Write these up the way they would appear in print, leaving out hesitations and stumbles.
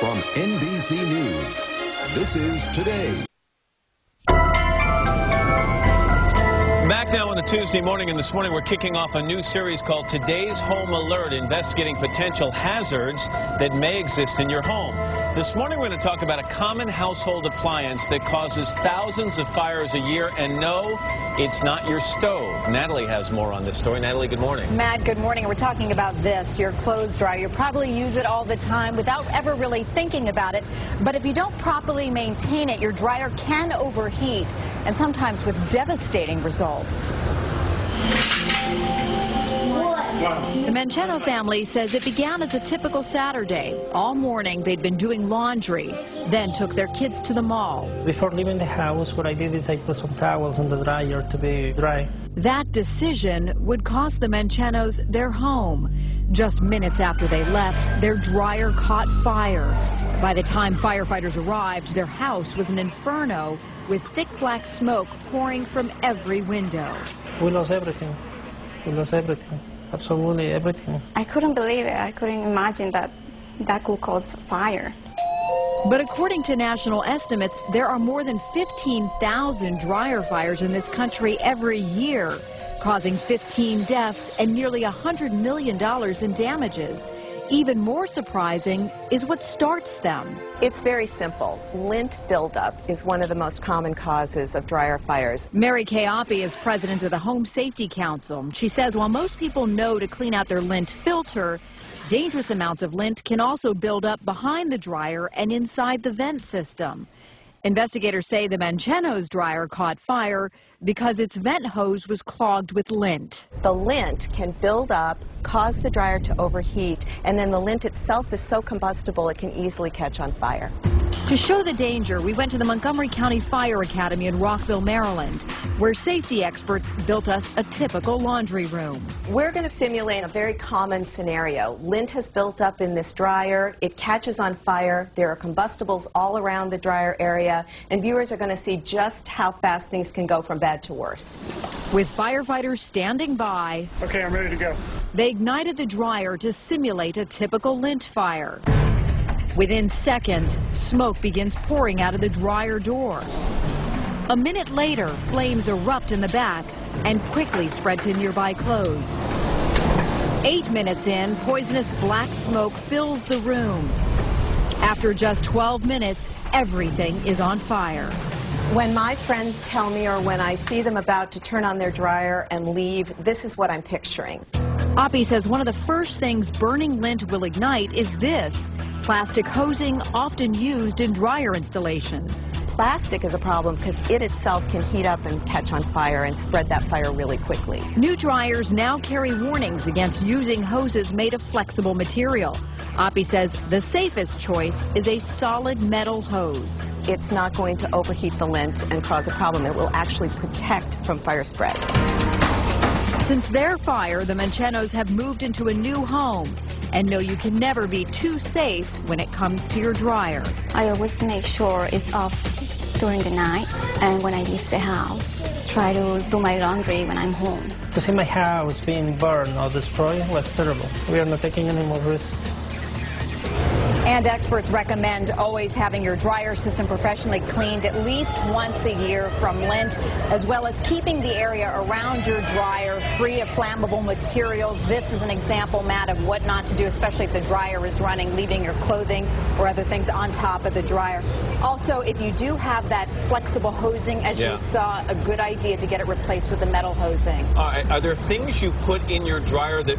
From NBC News, this is Today. Back now on a Tuesday morning, and this morning we're kicking off a new series called Today's Home Alert, investigating potential hazards that may exist in your home. This morning we're going to talk about a common household appliance that causes thousands of fires a year, and no, it's not your stove. Natalie has more on this story. Natalie, good morning. Matt, good morning. We're talking about this, your clothes dryer. You probably use it all the time without ever really thinking about it, but if you don't properly maintain it, your dryer can overheat, and sometimes with devastating results. The Mancheno family says it began as a typical Saturday. All morning they'd been doing laundry, then took their kids to the mall. Before leaving the house, what I did is I put some towels in the dryer to be dry. That decision would cost the Manchenos their home. Just minutes after they left, their dryer caught fire. By the time firefighters arrived, their house was an inferno with thick black smoke pouring from every window. We lost everything. We lost everything. Absolutely everything. I couldn't believe it. I couldn't imagine that could cause fire. But according to national estimates, there are more than 15,000 dryer fires in this country every year, causing 15 deaths and nearly $100 million in damages. Even more surprising is what starts them. It's very simple. Lint buildup is one of the most common causes of dryer fires. Mary Kay Oppie is president of the Home Safety Council. She says while most people know to clean out their lint filter, dangerous amounts of lint can also build up behind the dryer and inside the vent system. Investigators say the Mancheno's dryer caught fire because its vent hose was clogged with lint. The lint can build up, cause the dryer to overheat, and then the lint itself is so combustible it can easily catch on fire. To show the danger, we went to the Montgomery County Fire Academy in Rockville, Maryland, where safety experts built us a typical laundry room. We're going to simulate a very common scenario. Lint has built up in this dryer, it catches on fire, there are combustibles all around the dryer area, and viewers are going to see just how fast things can go from bad to worse. With firefighters standing by, okay, I'm ready to go. They ignited the dryer to simulate a typical lint fire. Within seconds, smoke begins pouring out of the dryer door. A minute later, flames erupt in the back and quickly spread to nearby clothes. 8 minutes in, poisonous black smoke fills the room. After just 12 minutes, everything is on fire. When my friends tell me or when I see them about to turn on their dryer and leave, this is what I'm picturing. Oppie says one of the first things burning lint will ignite is this, plastic hosing often used in dryer installations. Plastic is a problem because it itself can heat up and catch on fire and spread that fire really quickly. New dryers now carry warnings against using hoses made of flexible material. Oppie says the safest choice is a solid metal hose. It's not going to overheat the lint and cause a problem. It will actually protect from fire spread. Since their fire, the Manchenos have moved into a new home and know you can never be too safe when it comes to your dryer. I always make sure it's off during the night, and when I leave the house, try to do my laundry when I'm home. To see my house being burned or destroyed was terrible. We are not taking any more risks. And experts recommend always having your dryer system professionally cleaned at least once a year from lint, as well as keeping the area around your dryer free of flammable materials. This is an example, Matt, of what not to do, especially if the dryer is running, leaving your clothing or other things on top of the dryer. Also, if you do have that flexible hosing, as you saw, a good idea to get it replaced with the metal hosing. All right, are there things you put in your dryer that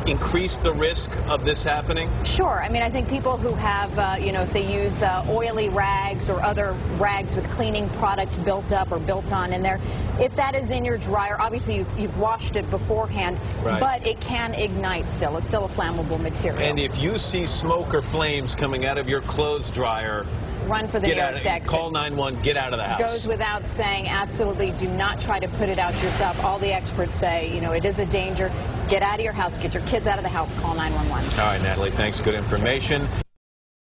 increase the risk of this happening? Sure. I mean, I think people who have, you know, if they use oily rags or other rags with cleaning product built up or built on in there, if that is in your dryer, obviously you've washed it beforehand, but it can ignite still. It's still a flammable material. And if you see smoke or flames coming out of your clothes dryer, run for the nearest exit. Call 911, get out of the house. Goes without saying, absolutely do not try to put it out yourself. All the experts say, you know, it is a danger. Get out of your house, get your kids out of the house, call 911. All right, Natalie, thanks. Good information.